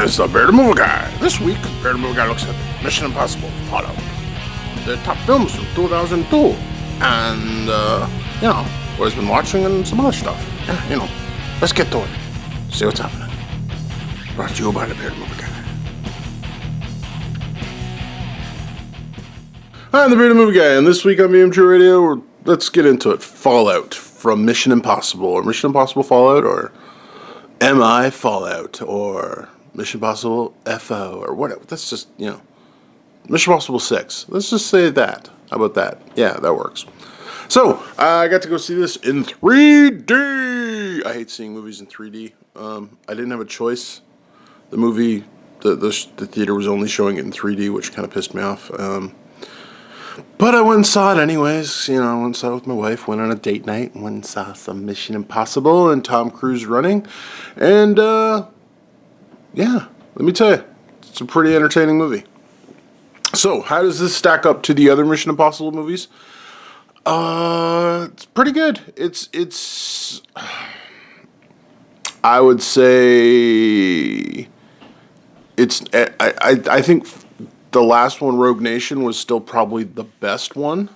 is the Bear the Movie Guy. This week, Bear the Movie Guy looks at Mission Impossible Fallout, the top films from 2002, and, what he's been watching and some other stuff. Yeah, let's get to it. See what's happening. Brought to you by the Bear the Movie Guy. Hi, I'm the Bear the Movie Guy, and this week on BMG Radio, let's get into it. Fallout from Mission Impossible, or Mission Impossible Fallout, or MI Fallout, or Mission Impossible FO, or whatever. That's just, Mission Impossible 6. Let's just say that. How about that? Yeah, that works. So, I got to go see this in 3D. I hate seeing movies in 3D. I didn't have a choice. The movie, the theater was only showing it in 3D, which kind of pissed me off. But I went and saw it anyways. I went and saw it with my wife, went on a date night, went and saw some Mission Impossible and Tom Cruise running. And, let me tell you, it's a pretty entertaining movie. So, how does this stack up to the other Mission Impossible movies? It's pretty good. It's I would say I think the last one, Rogue Nation, was still probably the best one.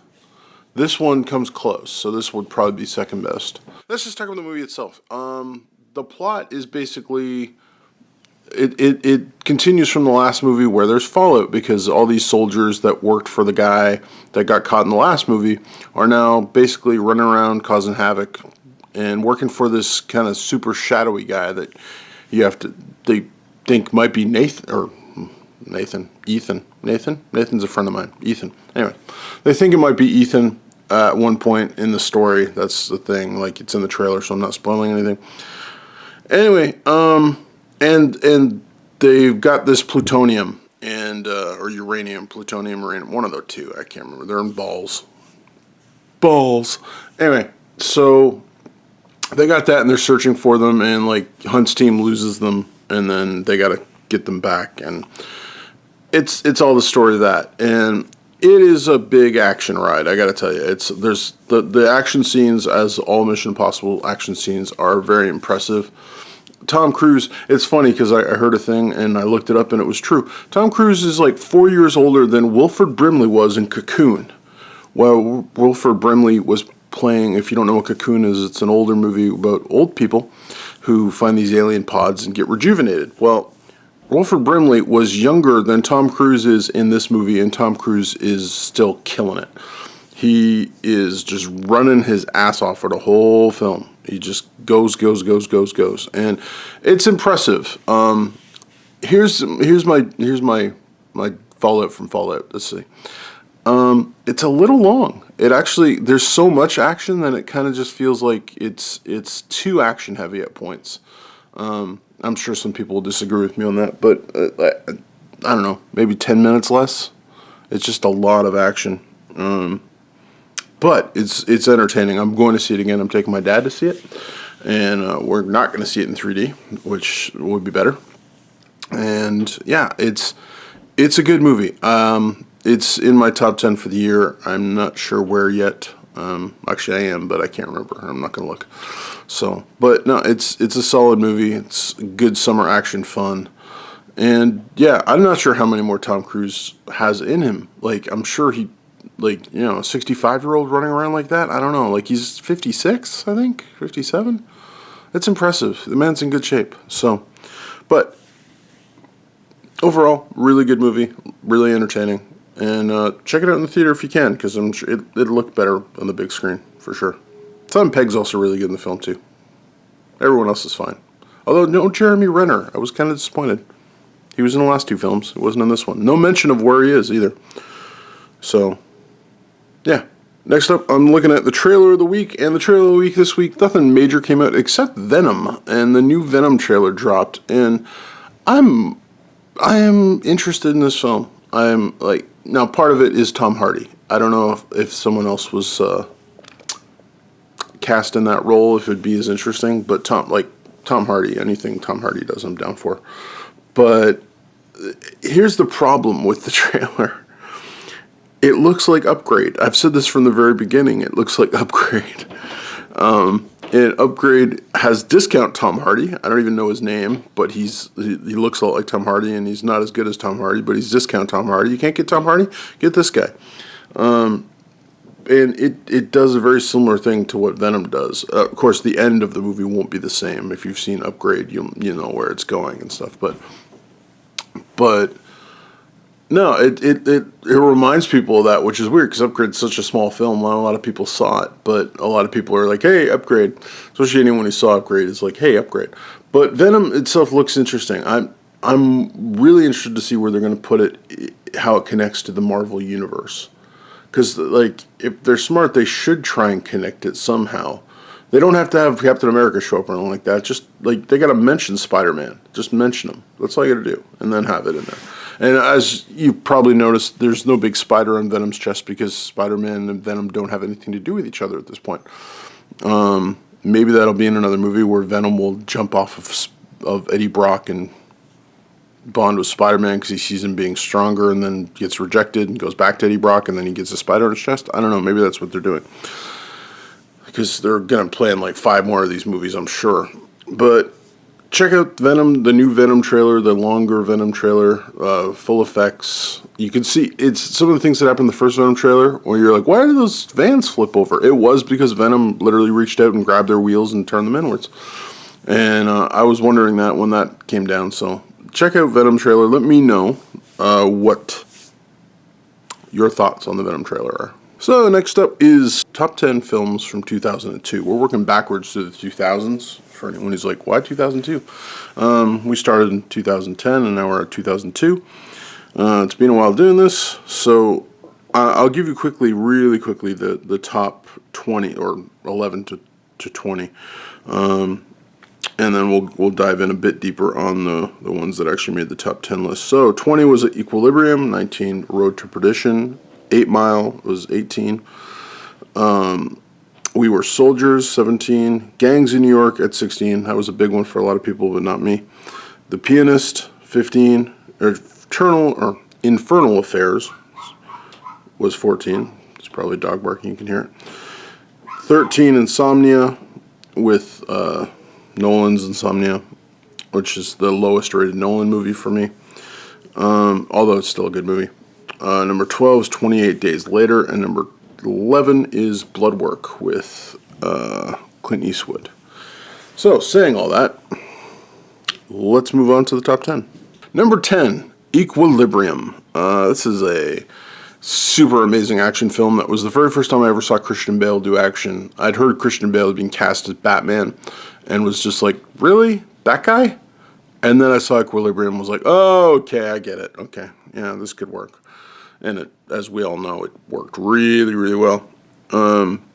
This one comes close, so this would probably be second best. Let's just talk about the movie itself. The plot is basically it continues from the last movie where there's fallout because all these soldiers that worked for the guy that got caught in the last movie are now basically running around causing havoc and working for this kind of super shadowy guy that they think might be Nathan's a friend of mine. Ethan. Anyway, they think it might be Ethan at one point in the story. That's the thing. Like, it's in the trailer, so I'm not spoiling anything. Anyway, and they've got this plutonium or uranium, one of the two. I can't remember. They're in balls. Anyway, so they got that, and they're searching for them, and Hunt's team loses them, and then they got to get them back, and it's all the story of that, and it is a big action ride. I gotta tell you, there's the action scenes, as all Mission Impossible action scenes are, very impressive. Tom Cruise, it's funny because I heard a thing and I looked it up and it was true. Tom Cruise is 4 years older than Wilford Brimley was in Cocoon. Well, Wilford Brimley was playing, if you don't know what Cocoon is, it's an older movie about old people who find these alien pods and get rejuvenated. Well, Wilford Brimley was younger than Tom Cruise is in this movie, and Tom Cruise is still killing it. He is just running his ass off for the whole film. He just goes, and it's impressive. Here's my Fallout from Fallout. Let's see. It's a little long. There's so much action that it kind of just feels like it's too action heavy at points. I'm sure some people will disagree with me on that, but I don't know, maybe 10 minutes less. It's just a lot of action. But it's entertaining. I'm going to see it again. I'm taking my dad to see it, and we're not going to see it in 3D, which would be better. And yeah, it's a good movie. It's in my top 10 for the year. I'm not sure where yet. Actually, I am, but I can't remember. I'm not going to look. So, but no, it's a solid movie. It's good summer action fun. And yeah, I'm not sure how many more Tom Cruise has in him. I'm sure he, a 65-year-old running around like that. I don't know. He's 56, I think, 57. It's impressive. The man's in good shape. So, but overall, really good movie, really entertaining. And check it out in the theater if you can, because I'm sure it'll look better on the big screen, for sure. Simon Pegg's also really good in the film, too. Everyone else is fine. Although, no Jeremy Renner. I was kind of disappointed. He was in the last two films. He wasn't in this one. No mention of where he is, either. So, yeah. Next up, I'm looking at the trailer of the week. And the trailer of the week this week, nothing major came out except Venom. And the new Venom trailer dropped. And I am interested in this film. Now part of it is Tom Hardy. I don't know if someone else was cast in that role, if it'd be as interesting, but Tom Hardy, anything Tom Hardy does, I'm down for. But here's the problem with the trailer. It looks like Upgrade. I've said this from the very beginning. It looks like Upgrade. And Upgrade has discount Tom Hardy. I don't even know his name, but he looks a lot like Tom Hardy, and he's not as good as Tom Hardy, but he's discount Tom Hardy. You can't get Tom Hardy? Get this guy. And it does a very similar thing to what Venom does. Of course, the end of the movie won't be the same. If you've seen Upgrade, you know where it's going and stuff. But no, it reminds people of that, which is weird because Upgrade's such a small film. Not a lot of people saw it, but a lot of people are like, "Hey, Upgrade!" Especially anyone who saw Upgrade is like, "Hey, Upgrade!" But Venom itself looks interesting. I'm really interested to see where they're going to put it, how it connects to the Marvel universe. Because, like, if they're smart, they should try and connect it somehow. They don't have to have Captain America show up or anything like that. Just, like, they got to mention Spider-Man. Just mention him. That's all you got to do. And then have it in there. And as you probably noticed, there's no big spider on Venom's chest because Spider-Man and Venom don't have anything to do with each other at this point. Maybe that'll be in another movie where Venom will jump off of Eddie Brock and bond with Spider-Man because he sees him being stronger and then gets rejected and goes back to Eddie Brock and then he gets a spider on his chest. I don't know. Maybe that's what they're doing. Because they're going to play in like 5 more of these movies, I'm sure. But check out Venom, the new Venom trailer, the longer Venom trailer, full effects. You can see it's some of the things that happened in the first Venom trailer where you're like, why did those vans flip over? It was because Venom literally reached out and grabbed their wheels and turned them inwards. And I was wondering that when that came down, so check out Venom trailer. Let me know what your thoughts on the Venom trailer are. So next up is top 10 films from 2002. We're working backwards to the 2000s for anyone who's like, why 2002? We started in 2010 and now we're at 2002. It's been a while doing this, so I'll give you really quickly, the top 20 or 11 to 20. And then we'll dive in a bit deeper on the ones that actually made the top 10 list. So 20 was Equilibrium, 19 Road to Perdition, 8 Mile was 18. We Were Soldiers, 17. Gangs in New York at 16. That was a big one for a lot of people, but not me. The Pianist, 15. Infernal Affairs was 14. It's probably a dog barking, you can hear it. 13, Insomnia with Nolan's Insomnia, which is the lowest rated Nolan movie for me, although it's still a good movie. Number 12 is 28 Days Later, and number 11 is Bloodwork with Clint Eastwood. So, saying all that, let's move on to the top 10. Number 10, Equilibrium. This is a super amazing action film. That was the very first time I ever saw Christian Bale do action. I'd heard Christian Bale had been cast as Batman and was just like, really? That guy? And then I saw Equilibrium and was like, oh, okay, I get it. Okay, yeah, this could work. And it, as we all know, it worked really, really well.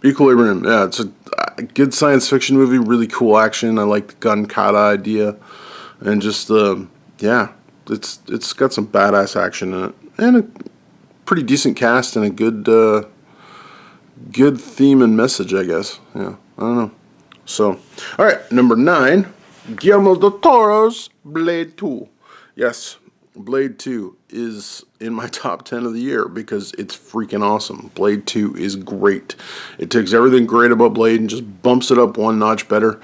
Equilibrium, yeah, it's a good science fiction movie, really cool action. I like the gun kata idea. And just, yeah, it's got some badass action in it. And a pretty decent cast and a good theme and message, I guess. Yeah, I don't know. So, all right, number 9, Guillermo del Toro's Blade 2. Yes, Blade 2 is in my top 10 of the year because it's freaking awesome. Blade 2 is great. It takes everything great about Blade and just bumps it up one notch better.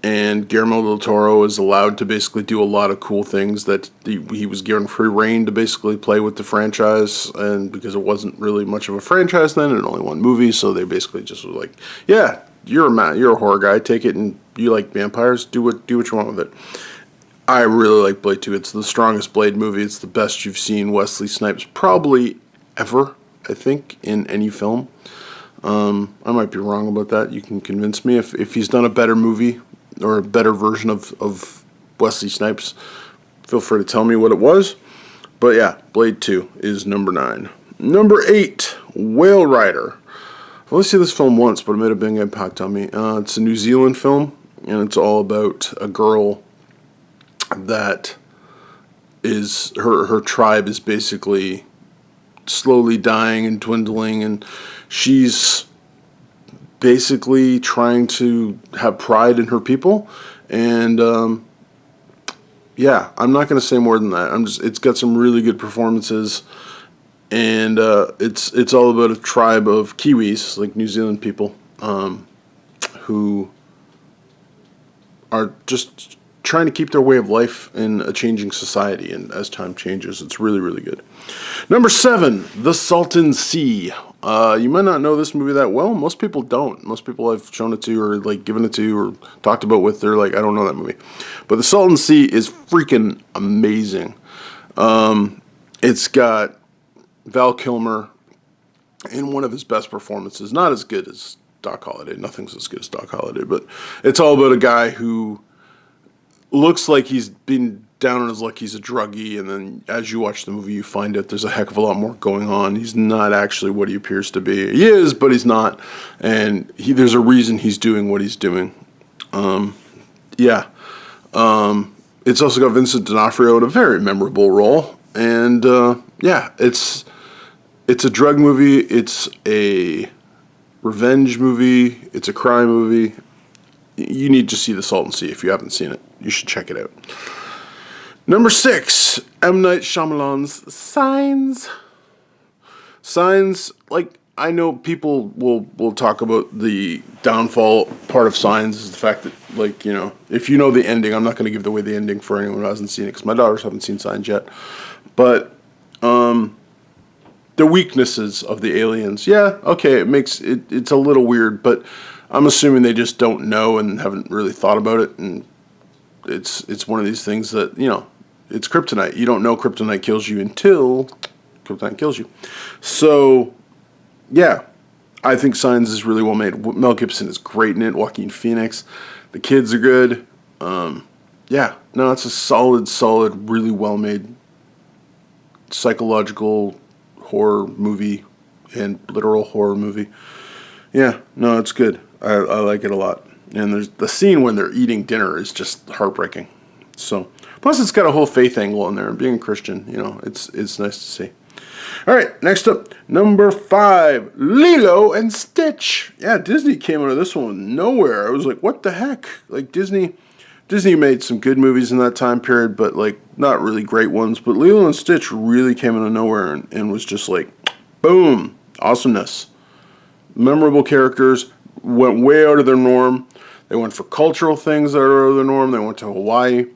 And Guillermo del Toro is allowed to basically do a lot of cool things that he was given free reign to basically play with the franchise. And because it wasn't really much of a franchise then, and only one movie, so they basically just were like, yeah, you're a horror guy, take it, and you like vampires, do what you want with it. I really like Blade 2. It's the strongest Blade movie. It's the best you've seen Wesley Snipes probably ever, I think, in any film. I might be wrong about that. You can convince me if he's done a better movie or a better version of Wesley Snipes. Feel free to tell me what it was. But yeah, Blade 2 is number 9. Number 8, Whale Rider. I've only seen this film once, but it made a big impact on me. It's a New Zealand film, and it's all about a girl that is, her tribe is basically slowly dying and dwindling, and she's basically trying to have pride in her people. And yeah, I'm not going to say more than that. It's got some really good performances. And it's all about a tribe of Kiwis, like New Zealand people, who are just trying to keep their way of life in a changing society, and as time changes, it's really, really good. Number 7, The Salton Sea. You might not know this movie that well. Most people don't. Most people I've shown it to or like given it to or talked about with, they're like, I don't know that movie. But The Salton Sea is freaking amazing. It's got Val Kilmer in one of his best performances. Not as good as Doc Holliday. Nothing's as good as Doc Holliday, but it's all about a guy who looks like he's been down on his luck. He's a druggie, and then as you watch the movie, you find out there's a heck of a lot more going on. He's not actually what he appears to be. He is, but he's not, and there's a reason he's doing what he's doing. It's also got Vincent D'Onofrio in a very memorable role, and it's a drug movie. It's a revenge movie. It's a crime movie. You need to see The Salton Sea if you haven't seen it. You should check it out. Number 6, M. Night Shyamalan's Signs. Signs, like, I know people will talk about the downfall part of Signs is the fact that, like, you know, if you know the ending, I'm not going to give away the ending for anyone who hasn't seen it because my daughters haven't seen Signs yet. But the weaknesses of the aliens, yeah, okay, it's a little weird, but I'm assuming they just don't know and haven't really thought about it, and it's one of these things that, you know, it's kryptonite. You don't know kryptonite kills you until kryptonite kills you. So, yeah, I think Signs is really well made. Mel Gibson is great in it. Joaquin Phoenix. The kids are good. It's a solid, really well made psychological horror movie and literal horror movie. Yeah, no, it's good. I like it a lot. And there's the scene when they're eating dinner is just heartbreaking. So, plus it's got a whole faith angle in there. And being a Christian, you know, it's nice to see. All right, next up, number 5, Lilo and Stitch. Yeah, Disney came out of this one nowhere. I was like, what the heck? Like, Disney made some good movies in that time period, but like not really great ones. But Lilo and Stitch really came out of nowhere and was just like, boom, awesomeness. Memorable characters, went way out of their norm. They went for cultural things that are out of their norm. They went to Hawaii.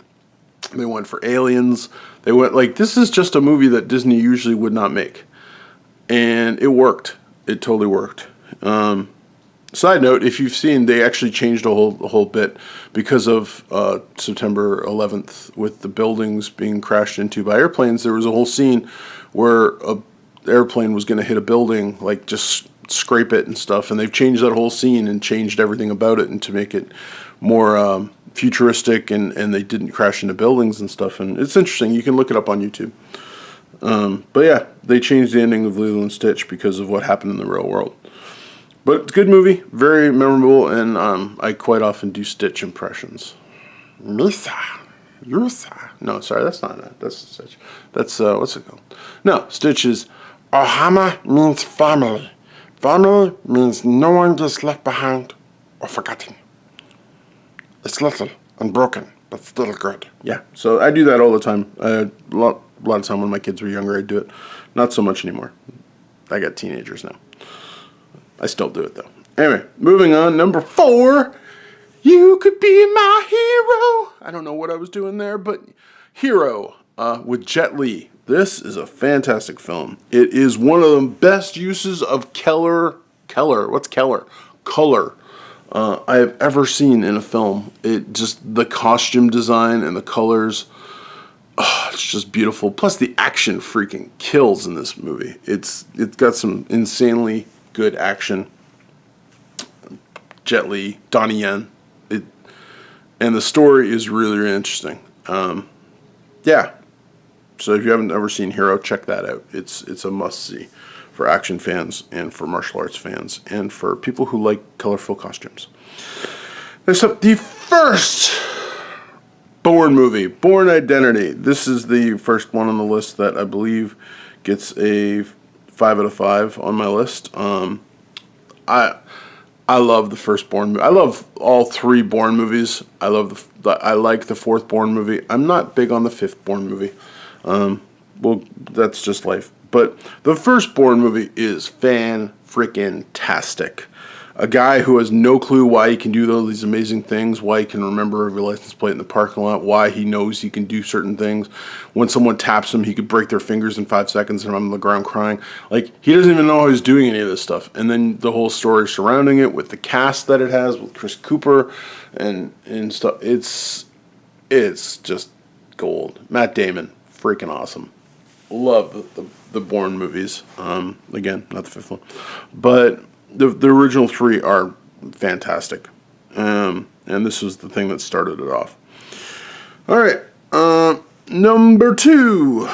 They went for aliens. They went, like, this is just a movie that Disney usually would not make. And it worked. It totally worked. Side note, if you've seen, they actually changed a whole bit because of September 11th with the buildings being crashed into by airplanes. There was a whole scene where a airplane was going to hit a building, like just scrape it and stuff, and they've changed that whole scene and changed everything about it and to make it more futuristic, and they didn't crash into buildings and stuff, and it's interesting. You can look it up on YouTube. But yeah, they changed the ending of Lilo and Stitch because of what happened in the real world. But it's a good movie, very memorable, and I quite often do Stitch impressions. Misa, Yusa. No, sorry, that's not it. That's Stitch. That's, what's it called? No, Stitch is, Ohama means family. Family means no one gets left behind or forgotten. It's little and broken, but still good. Yeah, so I do that all the time. A lot of time when my kids were younger, I'd do it. Not so much anymore. I got teenagers now. I still do it, though. Anyway, moving on. Number 4, You Could Be My Hero. I don't know what I was doing there, but Hero with Jet Li. This is a fantastic film. It is one of the best uses of Color I have ever seen in a film. It just, the costume design and the colors, it's just beautiful. Plus the action freaking kills in this movie. It's got some insanely good action. Jet Li, Donnie Yen, and the story is really, really interesting. Yeah. So if you haven't ever seen Hero, check that out. It's a must-see for action fans and for martial arts fans and for people who like colorful costumes. Next up, the first Bourne movie, Bourne Identity. This is the first one on the list that I believe gets a 5 out of 5 on my list. I love the first Bourne movie. I love all 3 Bourne movies. I like the 4th Bourne movie. I'm not big on the 5th Bourne movie. Well, that's just life. But the first Bourne movie is fan-freaking-tastic. a guy who has no clue why he can do all these amazing things, why he can remember every license plate in the parking lot, why he knows he can do certain things. When someone taps him, he could break their fingers in 5 seconds and I'm on the ground crying. Like, he doesn't even know how he's doing any of this stuff. And then the whole story surrounding it with the cast that it has, with Chris Cooper and stuff. It's just gold. Matt Damon, freaking awesome. Love the Bourne movies. Again, not the fifth one. But the original 3 are fantastic. And this was the thing that started it off. All right. Number 2.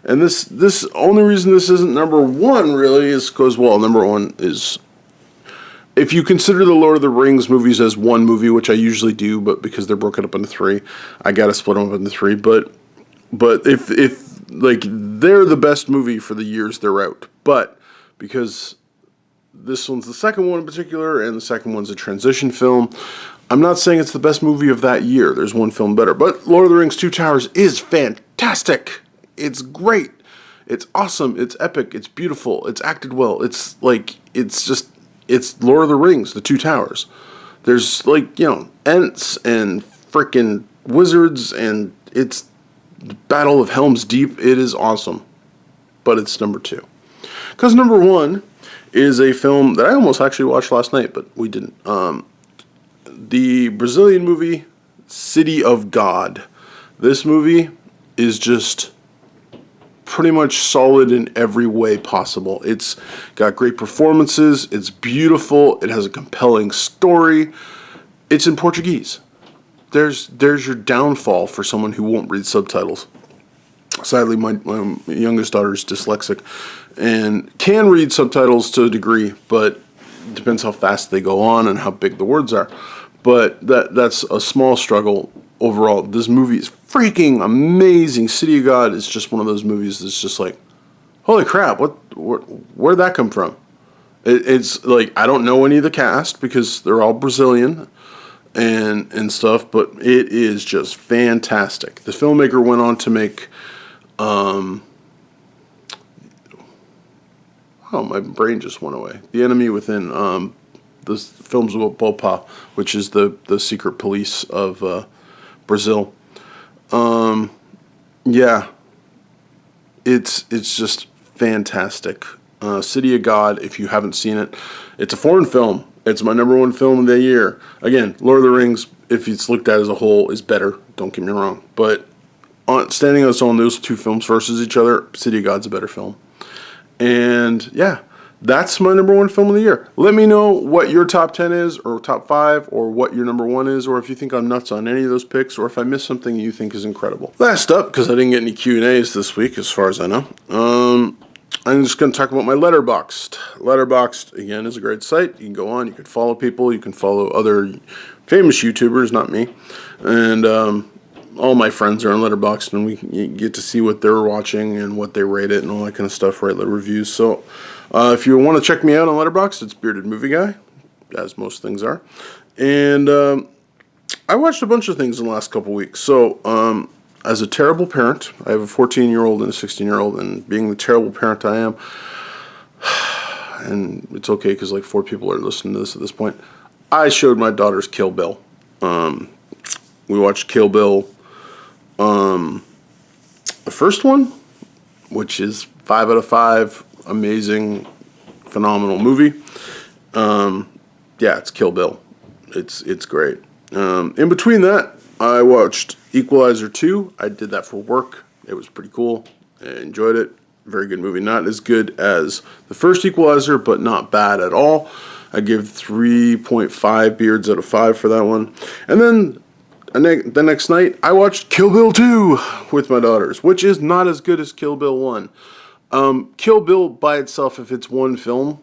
And this only reason this isn't number 1 really is because, well, number 1 is, if you consider the Lord of the Rings movies as one movie, which I usually do, but because they're broken up into 3, I gotta split them up into 3. But if like, they're the best movie for the years they're out. But because this one's the second one in particular, and the second one's a transition film, I'm not saying it's the best movie of that year. There's one film better. But Lord of the Rings Two Towers is fantastic. It's great. It's awesome. It's epic. It's beautiful. It's acted well. It's Lord of the Rings, the Two Towers. There's, like, Ents and freaking wizards, and it's the Battle of Helm's Deep. It is awesome. But it's number 2. Because number 1 is a film that I almost actually watched last night, but we didn't. The Brazilian movie, City of God. This movie is just pretty much solid in every way possible. It's got great performances. It's beautiful. It has a compelling story. It's in Portuguese. There's your downfall for someone who won't read subtitles. Sadly, my youngest daughter is dyslexic and can read subtitles to a degree, but it depends how fast they go on and how big the words are. But that's a small struggle overall. This movie is freaking amazing. City of God is just one of those movies that's just like, holy crap, where'd that come from? It's like, I don't know any of the cast because they're all Brazilian and stuff, but it is just fantastic. The filmmaker went on to make, my brain just went away. The Enemy Within, the films about Bopa, which is the secret police of Brazil. Yeah, it's just fantastic. City of God, if you haven't seen it, it's a foreign film. It's my number 1 film of the year. Again, Lord of the Rings, if it's looked at as a whole, is better. Don't get me wrong. But standing on its own, those 2 films versus each other, City of God's a better film. And yeah, that's my number 1 film of the year. Let me know what your top 10 is, or top 5, or what your number 1 is, or if you think I'm nuts on any of those picks, or if I missed something you think is incredible. Last up, because I didn't get any Q&As this week, as far as I know, I'm just going to talk about my Letterboxd. Letterboxd, again, is a great site. You can go on, you can follow people, you can follow other famous YouTubers, not me, and all my friends are on Letterboxd, and we get to see what they're watching and what they rate it and all that kind of stuff, write little reviews. So if you want to check me out on Letterboxd, it's Bearded Movie Guy, as most things are. And I watched a bunch of things in the last couple weeks. So as a terrible parent, I have a 14-year-old and a 16-year-old, and being the terrible parent I am, and it's okay because like 4 people are listening to this at this point, I showed my daughters Kill Bill. We watched Kill Bill, the first one, which is 5 out of 5, amazing, phenomenal movie. Yeah, it's Kill Bill. It's great. In between that, I watched Equalizer 2. I did that for work. It was pretty cool. I enjoyed it. Very good movie. Not as good as the first Equalizer, but not bad at all. I give 3.5 beards out of 5 for that one. And then the next night, I watched Kill Bill 2 with my daughters, which is not as good as Kill Bill 1. Kill Bill by itself, if it's one film,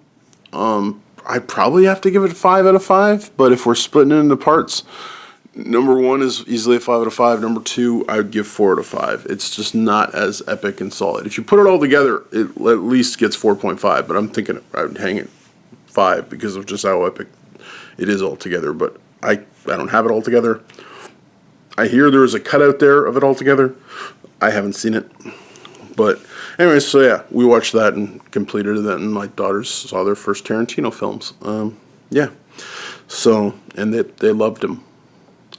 I'd probably have to give it a 5 out of 5. But if we're splitting it into parts, number 1 is easily a 5 out of 5. Number 2, I would give 4 out of 5. It's just not as epic and solid. If you put it all together, it at least gets 4.5. But I'm thinking I would hang it 5 because of just how epic it is all together. But I don't have it all together. I hear there is a cutout there of it all together. I haven't seen it. But anyways, so yeah, we watched that and completed that, and my daughters saw their first Tarantino films. Yeah. So, and they loved him.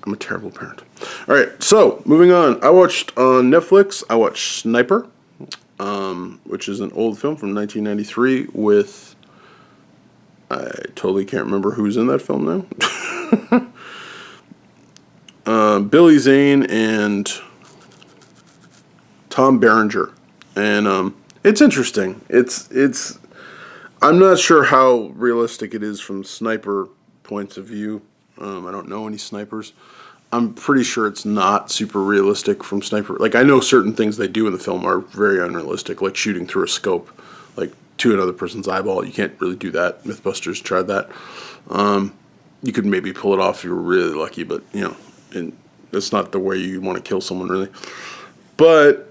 I'm a terrible parent. All right, so moving on. I watched on Netflix, I watched Sniper, which is an old film from 1993 with, I totally can't remember who's in that film now. Billy Zane and Tom Berenger. And it's interesting. It's I'm not sure how realistic it is from sniper points of view. I don't know any snipers. I'm pretty sure it's not super realistic from sniper. Like, I know certain things they do in the film are very unrealistic, like shooting through a scope, like to another person's eyeball. You can't really do that. Mythbusters tried that. You could maybe pull it off if you were really lucky, but and it's not the way you want to kill someone really. But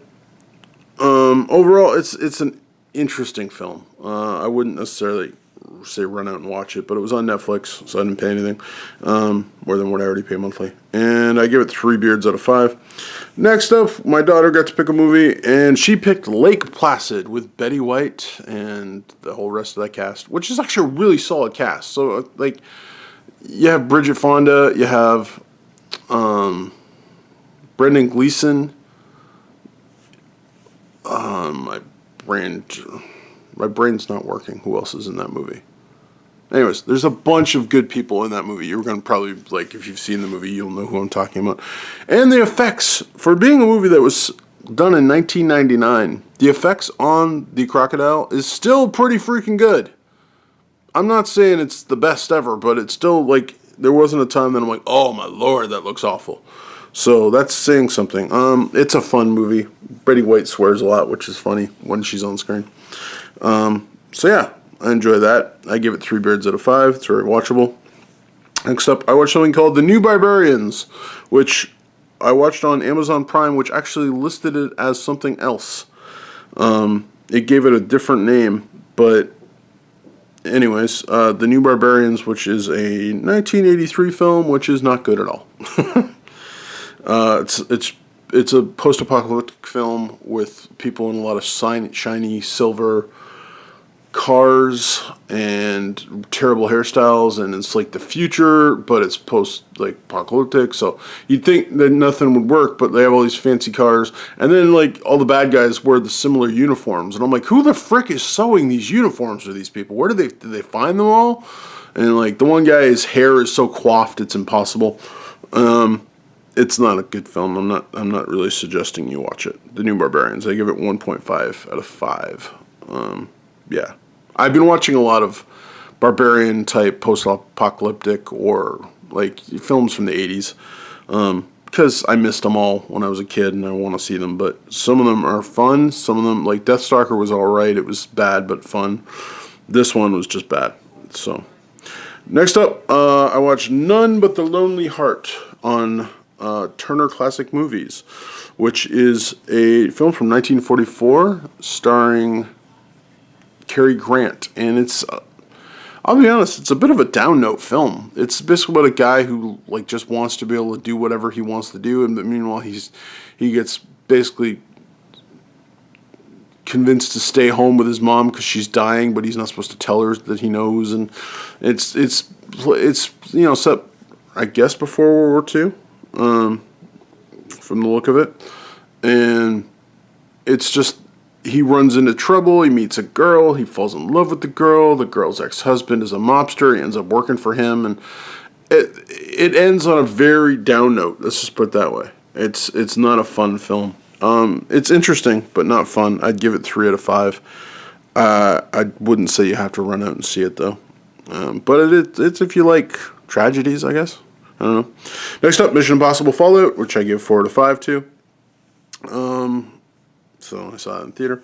overall, it's an interesting film. I wouldn't necessarily say run out and watch it, but it was on Netflix, so I didn't pay anything more than what I already pay monthly. And I give it 3 beards out of 5. Next up, my daughter got to pick a movie, and she picked Lake Placid with Betty White and the whole rest of that cast, which is actually a really solid cast. So, like, you have Bridget Fonda, you have Brendan Gleeson. My brain's not working. Who else is in that movie? Anyways, there's a bunch of good people in that movie. You're going to probably, like, if you've seen the movie, you'll know who I'm talking about. And the effects, for being a movie that was done in 1999, the effects on the crocodile is still pretty freaking good. I'm not saying it's the best ever, but it's still, like, there wasn't a time that I'm like, oh my lord, that looks awful. So that's saying something. It's a fun movie. Betty White swears a lot, which is funny when she's on screen. So yeah, I enjoy that. I give it 3 beards out of 5. It's very watchable. Next up, I watched something called The New Barbarians, which I watched on Amazon Prime, which actually listed it as something else. It gave it a different name, but anyways, The New Barbarians, which is a 1983 film, which is not good at all. It's a post-apocalyptic film with people in a lot of shiny silver cars and terrible hairstyles, and it's like the future, but it's apocalyptic. So you'd think that nothing would work, but they have all these fancy cars, and then like all the bad guys wear the similar uniforms, and I'm like, who the frick is sewing these uniforms for these people? Where did they find them all? And like the one guy's hair is so coiffed it's impossible. It's not a good film. I'm not really suggesting you watch it. The New Barbarians. I give it 1.5 out of 5. Yeah. I've been watching a lot of barbarian type post-apocalyptic or like films from the 80s because I missed them all when I was a kid and I want to see them. But some of them are fun. Some of them, like Deathstalker, was all right. It was bad but fun. This one was just bad. So next up, I watched None But the Lonely Heart on Turner Classic Movies, which is a film from 1944 starring Cary Grant, and it's I'll be honest, it's a bit of a down note film. It's basically about a guy who like just wants to be able to do whatever he wants to do, and meanwhile he gets basically convinced to stay home with his mom because she's dying, but he's not supposed to tell her that he knows, and it's set I guess before World War II. From the look of it, and it's just he runs into trouble. He meets a girl. He falls in love with the girl. The girl's ex-husband is a mobster. He ends up working for him, and it ends on a very down note. Let's just put it that way. It's not a fun film. It's interesting, but not fun. I'd give it 3 out of 5. I wouldn't say you have to run out and see it though. But it's if you like tragedies, I guess. I don't know. Next up, Mission Impossible Fallout, which I give 4 out of 5 to. So I saw it in theater.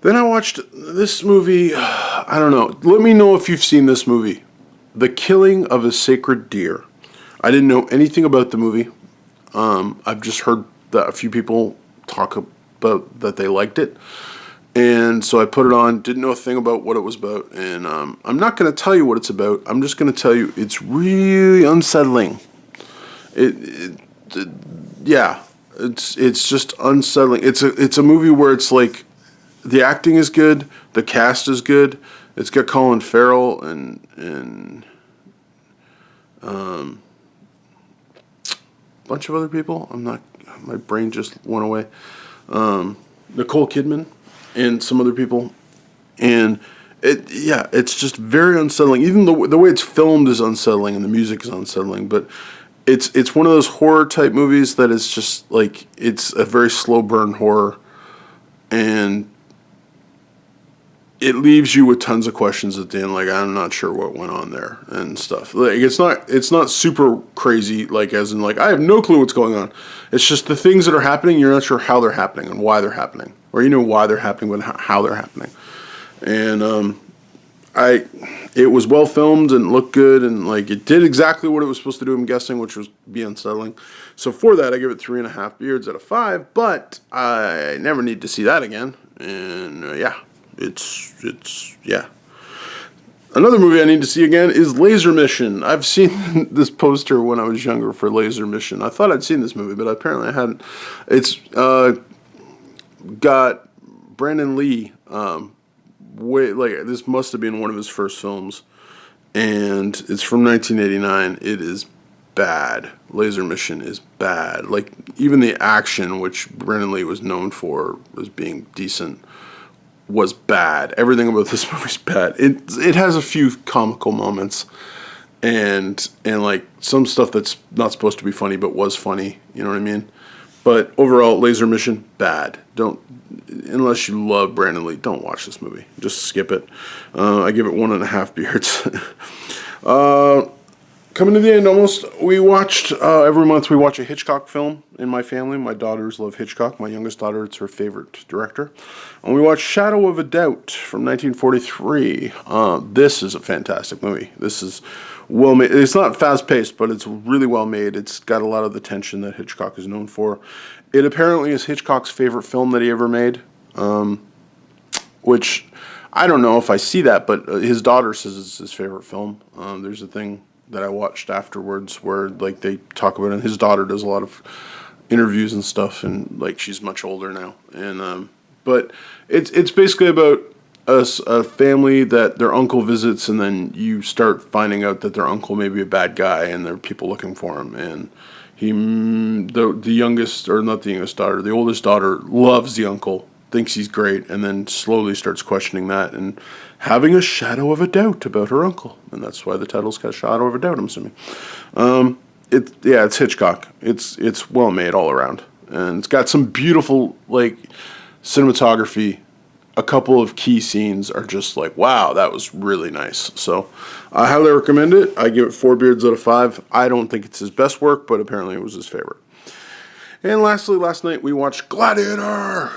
Then I watched this movie. I don't know. Let me know if you've seen this movie. The Killing of a Sacred Deer. I didn't know anything about the movie. I've just heard that a few people talk about that they liked it. And so I put it on, didn't know a thing about what it was about, and I'm not going to tell you what it's about. I'm just going to tell you it's really unsettling. Yeah, It's just unsettling. It's a movie where it's like the acting is good, the cast is good. It's got Colin Farrell and a bunch of other people. My brain just went away. Nicole Kidman and some other people, and it's just very unsettling. Even the way it's filmed is unsettling, and the music is unsettling. But it's one of those horror type movies that is just like, it's a very slow burn horror, and it leaves you with tons of questions at the end. Like, I'm not sure what went on there and stuff. Like, it's not super crazy. Like, as in, like, I have no clue what's going on. It's just the things that are happening. You're not sure how they're happening and why they're happening, or you know why they're happening, but how they're happening. And it was well filmed and looked good, and like it did exactly what it was supposed to do. I'm guessing, which was be unsettling. So for that, I give it 3.5 beards out of 5. But I never need to see that again. And yeah. It's Another movie I need to see again is Laser Mission. I've seen this poster when I was younger for Laser Mission. I thought I'd seen this movie, but apparently I hadn't. It's got Brandon Lee. This must have been one of his first films, and it's from 1989. It is bad. Laser Mission is bad. Like, even the action, which Brandon Lee was known for as being decent, was bad. Everything about this movie's bad. It has a few comical moments, and like some stuff that's not supposed to be funny but was funny. You know what I mean? But overall, Laser Mission, bad. Unless you love Brandon Lee, don't watch this movie. Just skip it. I give it 1.5 beards. Coming to the end almost, we watched, every month we watch a Hitchcock film in my family. My daughters love Hitchcock. My youngest daughter, it's her favorite director. And we watched Shadow of a Doubt from 1943. This is a fantastic movie. This is well made. It's not fast-paced, but it's really well made. It's got a lot of the tension that Hitchcock is known for. It apparently is Hitchcock's favorite film that he ever made, which I don't know if I see that, but his daughter says it's his favorite film. There's a thing that I watched afterwards where like they talk about it, and his daughter does a lot of interviews and stuff, and like she's much older now, and but it's basically about a family that their uncle visits, and then you start finding out that their uncle may be a bad guy, and there are people looking for him, and the youngest, or not the youngest daughter, the oldest daughter loves the uncle, thinks he's great, and then slowly starts questioning that and having a shadow of a doubt about her uncle, and that's why the title's got Shadow of a Doubt, I'm assuming. It's Hitchcock. It's well made all around, and it's got some beautiful like cinematography. A couple of key scenes are just like, wow, that was really nice. So I highly recommend it. I give it 4 beards out of 5. I don't think it's his best work, but apparently it was his favorite. And lastly, last night we watched Gladiator.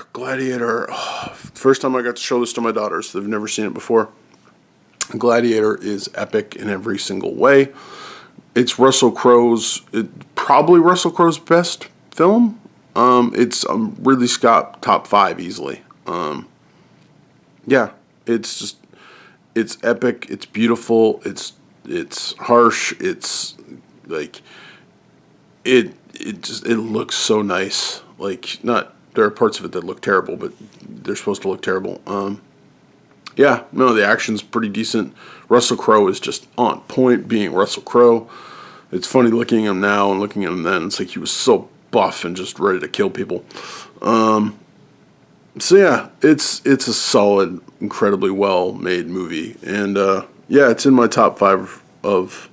First time I got to show this to my daughters. They've never seen it before. Gladiator is epic in every single way. It's probably Russell Crowe's best film. It's Ridley Scott top 5 easily. It's epic. It's beautiful. It's harsh. It's like it looks so nice. Like, not, there are parts of it that look terrible, but they're supposed to look terrible. The action's pretty decent. Russell Crowe is just on point being Russell Crowe. It's funny looking at him now and looking at him then. It's like he was so buff and just ready to kill people. It's a solid, incredibly well made movie. And it's in my top 5 of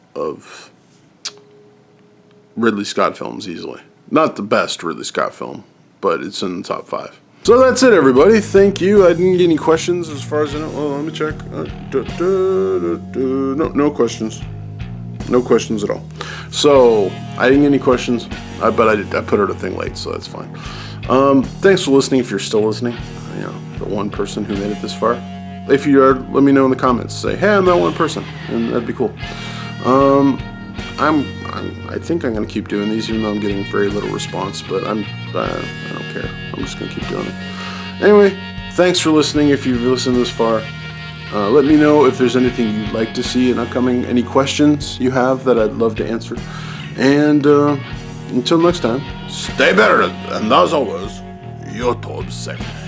Ridley Scott films easily. Not the best Ridley Scott film, but it's in the top 5. So that's it, everybody. Thank you. I didn't get any questions as far as I know. Oh, let me check. No questions. No questions at all. So I didn't get any questions, but I put out a thing late, so that's fine. Thanks for listening. If you're still listening, the one person who made it this far. If you are, let me know in the comments. Say, hey, I'm that one person, and that'd be cool. I think I'm gonna keep doing these, even though I'm getting very little response. But I don't care. I'm just gonna keep doing it. Anyway, thanks for listening. If you've listened this far, let me know if there's anything you'd like to see in upcoming, any questions you have that I'd love to answer. And until next time, stay better, and as always, YouTube safe.